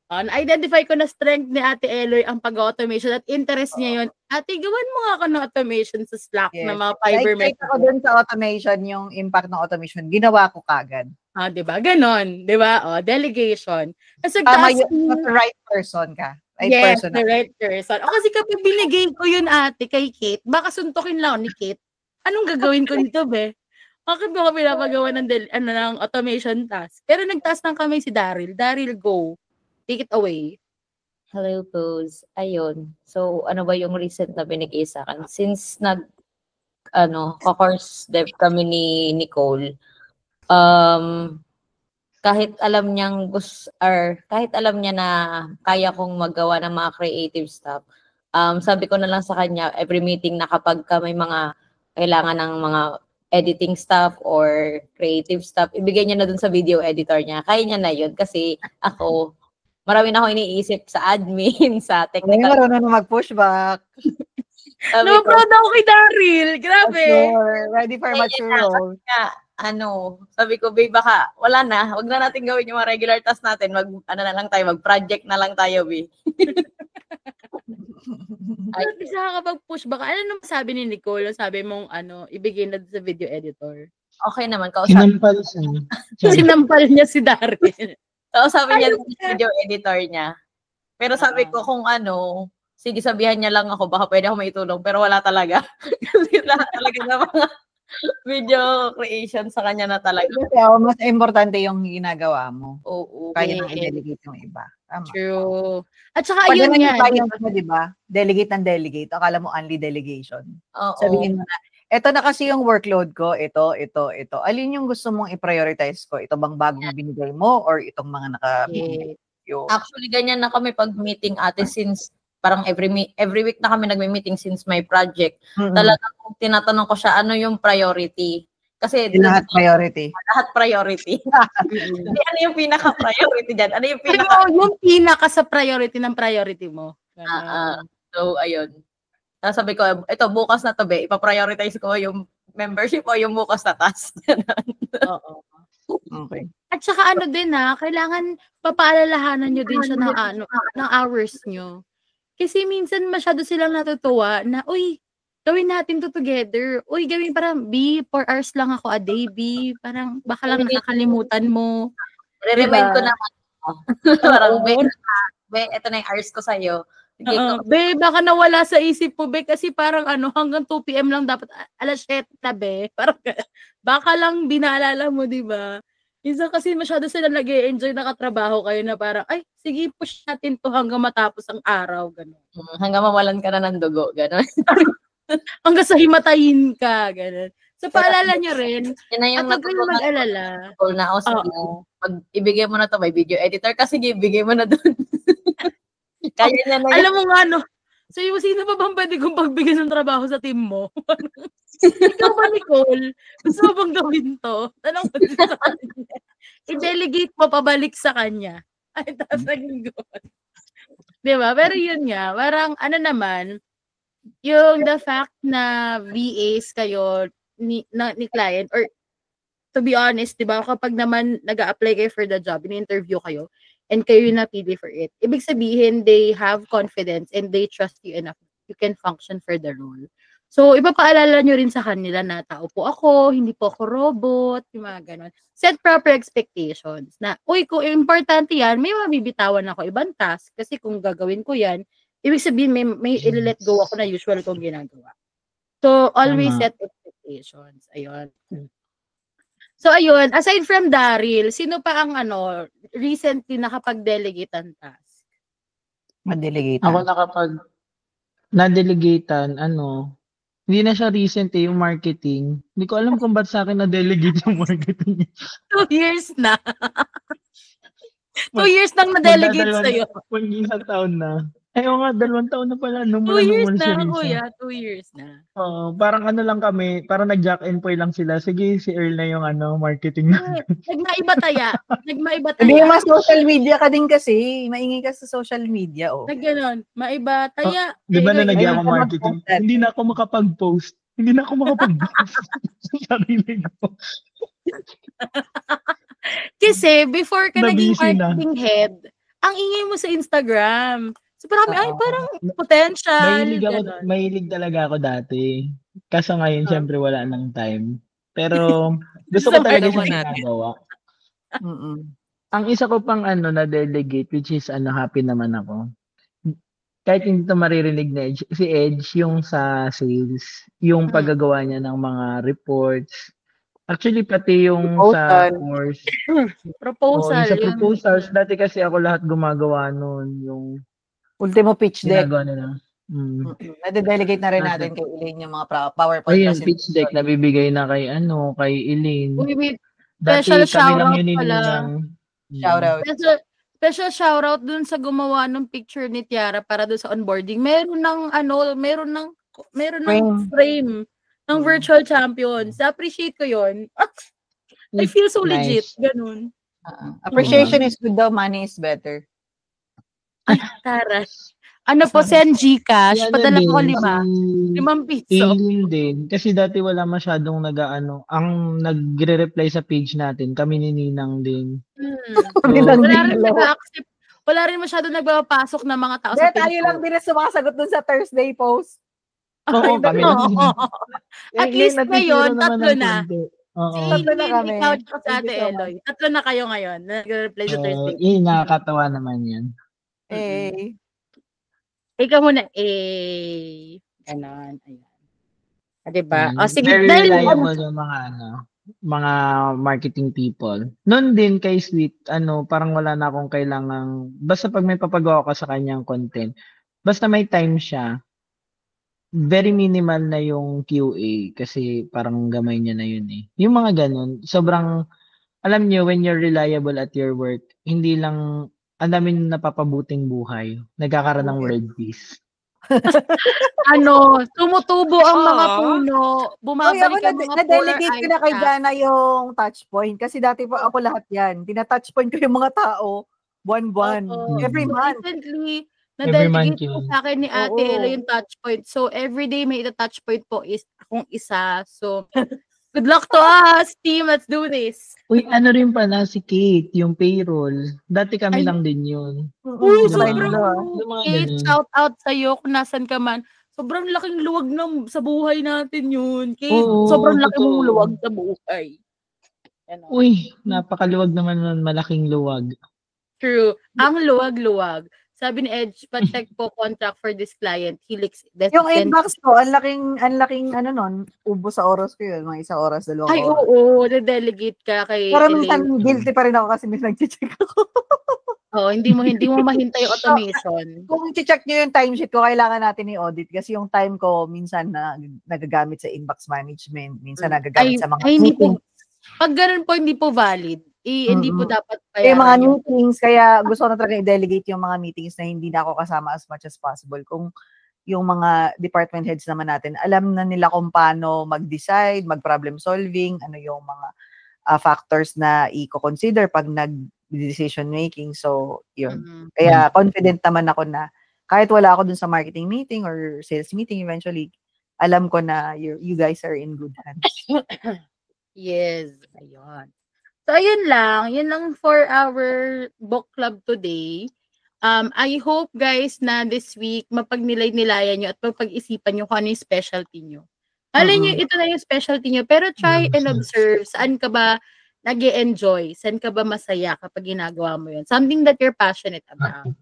na-identify ko na strength ni Ate Eloy ang pag-automation at interest niya yun. Ate, gawan mo nga ako ng automation sa Slack na mga Fiverr messages. Like ako dun sa automation, yung impact ng automation, ginawa ko kagad. Di ba? Ganon. Di ba? Delegation. Kasi the right person ka. The right person. O kasi kapag binigay ko yun, ate, kay Kate, baka suntukin lang ni Kate. Anong gagawin ko dito, be? Bakit mo kami pinapagawa ng automation task? Pero nag-task lang kami si Daryl. Daryl, go. Take it away. Hello, Pose. Ayun. So, ano ba yung recent na binigay sa akin? Since course dev kami ni Nicole, kahit alam niya na kaya kong magawa ng mga creative stuff, sabi ko na lang sa kanya, every meeting na kapag may mga kailangan ng mga editing stuff or creative stuff, ibigay niya na dun sa video editor niya. Kaya niya na yun kasi ako, marami na ako iniisip sa admin, sa technical. Ay, marunong na mag-pushback. Proud ako kay Daryl. Grabe. Ready for mature role. Sabi ko, babe, baka wala na. Huwag na natin gawin yung mga regular task natin. Mag-project na lang tayo, babe. Ay, isa ka pag-pushback. Ano naman sabi ni Nicole? Sabi mong, ibigay na sa video editor. Okay naman. Sinampal niya si Daryl. Kausapin niya sa video editor niya. Pero sabi ko kung sige sabihan niya lang ako, baka pwede ako maitulong. Pero wala talaga. Kasi lahat talaga na mga video creation sa kanya na talaga. Kasi mas importante yung ginagawa mo. Oo. Kaya nang i-delegate yung iba. Tama. True. At saka yun yan. Diba? Delegate and delegate. Akala mo only delegation. Oo. Sabihin mo na, eto na kasi yung workload ko, ito. Alin yung gusto mong i-prioritize ko? Ito bang bagong binigay mo or itong mga nakabigay? Actually, ganyan na kami pag meeting ate since parang every week na kami nagme-meeting since my project. Talagang tinatanong ko siya, ano yung priority? Kasi lahat priority. Lahat priority. Ano yung pinaka-priority dyan? Ano yung yung pinaka sa priority ng priority mo? So, ayun. Sabi ko, ito, bukas na to, be. Ipa-prioritize ko yung membership o yung bukas na task. Oo. Okay. At saka din kailangan papaalalahanan nyo din siya ng hours nyo. Kasi minsan masyado silang natutuwa na, gawin natin to together. Uy, gawin parang, B, 4 hours lang ako a day, B. Parang, baka lang nakakalimutan mo. Re-remind ko Diba? naman. Parang, Oo. ito na yung hours ko sa'yo. Be, baka nawala sa isip mo, be, kasi parang hanggang 2 p.m. lang dapat, alas 7 na, be. Parang, baka lang binaalala mo, di ba? Minsan kasi masyado sila nag-e-enjoy nakatrabaho kayo na parang, ay, sige, push natin to hanggang matapos ang araw, gano'n. Hanggang mawalan ka na ng dugo, gano'n. Hanggang sa himatayin ka, gano'n. So, paalala nyo rin, Yan na yung at huwag kayong mag-alala. na ako, sige, pag ibigay mo na to, may video editor ka, sige, ibigay mo na doon. Kaya niya na Alam mo nga, no? So, sino pa bang pwede kong pagbigyan ng trabaho sa team mo? Ikaw ba, Nicole? Gusto mo bang gawin to? Tanong ko din sa kanya. I-delegate mo pabalik sa kanya. Ay, tapos naging good. Diba? Pero yun nga, parang naman, yung the fact na VAs kayo ni client, or to be honest, diba, kapag naman nag-a-apply kayo for the job, in-interview kayo, and kayo yung napili for it, ibig sabihin, they have confidence and they trust you enough. You can function for the role. So, ipapaalala nyo rin sa kanila na tao po ako, hindi po ako robot, yung mga ganon. Set proper expectations na, uy, kung importante yan, may mabibitawan ako ibang task kasi kung gagawin ko yan, ibig sabihin may i-let go ako na usual kong ginagawa. So, always set expectations. Ayun. So, ayun, aside from Daryl, sino pa ang recently nakapag-delegate ang task? Ma-delegate. Ako na-delegatean, hindi na siya recent yung marketing. Hindi ko alam kung ba't sa akin na-delegate yung marketing. 2 years na. 2 years nang na-delegate sa'yo. Isang taon na. Ayaw nga, 2 taon na pala. 2 years na, kuya. 2 years na. Parang lang kami, parang nag-jack and poy lang sila. Sige, si Earl na yung marketing na. Nagmaiba-taya. Hindi, mas social media ka din kasi. Maingay ka sa social media, oh. Nagganon. Maiba-taya. Di ba na nag-jack ako marketing? Hindi na ako makapag-post. Sa sarili ko. Kasi, before ka naging Nabisi na. marketing head, ang ingay mo sa Instagram. So, parang potential. Mahilig talaga ako dati. Kaso ngayon, syempre, wala nang time. Pero, gusto ko talaga siya ginagawa. Ang isa ko pang na-delegate, which is happy naman ako. Kahit hindi ito maririnig na Edge, si Edge, yung sa sales, yung paggagawa niya ng mga reports. Actually, pati yung sa course. Proposal. Sa proposals, dati kasi ako lahat gumagawa nun. Yung ultimo pitch deck. Nade-delegate na rin natin kay Elaine yung mga PowerPoint presentation. Pitch deck, nabibigay na kay Elaine. Uy, dati special kami lang shoutout yun pala. Shoutout. Special shoutout dun sa gumawa ng picture ni Tiara para dun sa onboarding. Meron ng frame ng virtual champions. Appreciate ko yun. I feel so legit. Ganun. Appreciation is good daw, money is better. Tara. Send Gcash. Padala ko 5 piso. Alien din. Kasi dati wala masyadong ang nagre-reply sa page natin, kami ni Ninang din. Wala rin masyadong nagpapasok na mga tao sa page. Tayo lang din na sumasagot dun sa Thursday post. Oo, kami lang din. At least ngayon, 3 na. Tatlo na kami. Ikaw at si Ate Eloy. 3 na kayo ngayon. Nag-reply sa Thursday. Nakakatawa naman yan. Ikaw muna, ganon, ayan. Diba? Sige, very reliable yung mga marketing people. Noon din kay Sweet, parang wala na akong kailangang, basta pag may papagawa ka sa kanyang content, basta may time siya, very minimal na yung QA kasi parang gamay niya na yun eh. Yung mga ganon, sobrang, alam niyo, when you're reliable at your work, hindi lang, ang daming napapabuting buhay. Nagkakaroon ng world peace. Tumutubo ang mga puno. Bumabalik ang mga na-delegate ko na kay Jana yung touch point. Kasi dati po ako lahat yan. Tina-touch point ko yung mga tao. Buwan-buwan. Every month. Recently, na-delegate ko sa akin ni Ate Elo yung touch point. So, everyday may touch point po is akong isa. So, good luck to us, team. Let's do this. Uy, rin pala si Kate, yung payroll. Dati kami lang din yun. Sobrang Kate, shout out sa'yo kung nasan ka man. sobrang laking luwag sa buhay natin yun. Kate, Oo, sobrang laki mong totoo. luwag sa buhay. Ano? Uy, napakaluwag naman nun, malaking luwag. True. Ang luwag-luwag. Sabi ni Edge, pa-check po contract for this client. Helix. Yung inbox ko, ang laking ano nun, ubo sa oras ko yun, mga 1 oras, 2 Ay, oras. oo. De-delegate ka kay Pero minsan Elaine. guilty pa rin ako kasi may nag-check ako. Oh, hindi mo mahintay yung automation. Kung i-check nyo yung timesheet ko, kailangan natin i-audit kasi yung time ko minsan na nagagamit sa inbox management, minsan nagagamit sa mga hindi meetings. po. Pag ganun po, hindi po valid. Hindi po dapat Yung mga bayaran meetings, kaya gusto ko na talaga i-delegate yung mga meetings na hindi na ako kasama as much as possible. Kung yung mga department heads naman natin, alam na nila kung paano mag-decide, mag-problem solving, ano yung mga factors na i-consider pag nag-decision making. So, yun. Kaya confident naman ako na kahit wala ako dun sa marketing meeting or sales meeting eventually, alam ko na you guys are in good hands. Yes. Ayun. So, ayun lang. Yun lang for our book club today. I hope, guys, na this week, mapagnilay-nilayan nyo at mapag-isipan nyo kung ano yung specialty nyo. Alin nyo, ito na yung specialty nyo. Pero try and observe. Saan ka ba nag-e-enjoy? Saan ka ba masaya kapag ginagawa mo yun? Something that you're passionate about.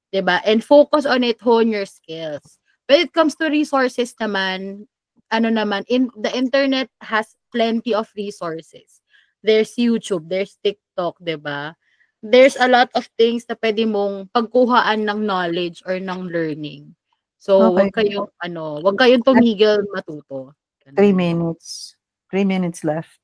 Diba? And focus on it, hone your skills. When it comes to resources naman, the internet has plenty of resources. There's YouTube, there's TikTok, diba? There's a lot of things na pwede mong pagkuhaan ng knowledge or ng learning. So, wag kayong tumigil matuto. 3 minutes. 3 minutes left.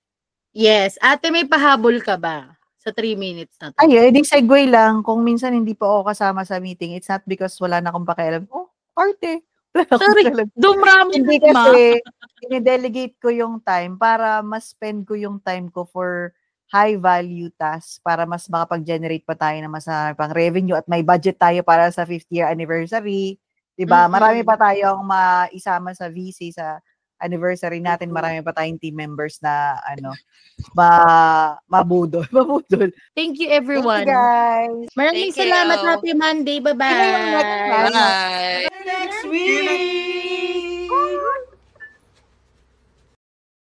Yes. Ate, may pahabol ka ba sa 3 minutes na to? Ay, edi segue lang. Kung minsan hindi po ako kasama sa meeting, it's not because wala na akong pakialam. Oh, arte. Sorry, dumrami hindi kasi, i-delegate ko yung time para mas spend ko yung time ko for high-value tasks para mas makapag-generate pa tayo ng mas pang revenue at may budget tayo para sa 5th year anniversary. Diba? Marami pa tayong maisama sa VC sa anniversary natin. Marami pa tayong team members na mabudol. Thank you, everyone. Thank you, guys. Maraming salamat. Happy Monday. Bye-bye. Bye. Next week!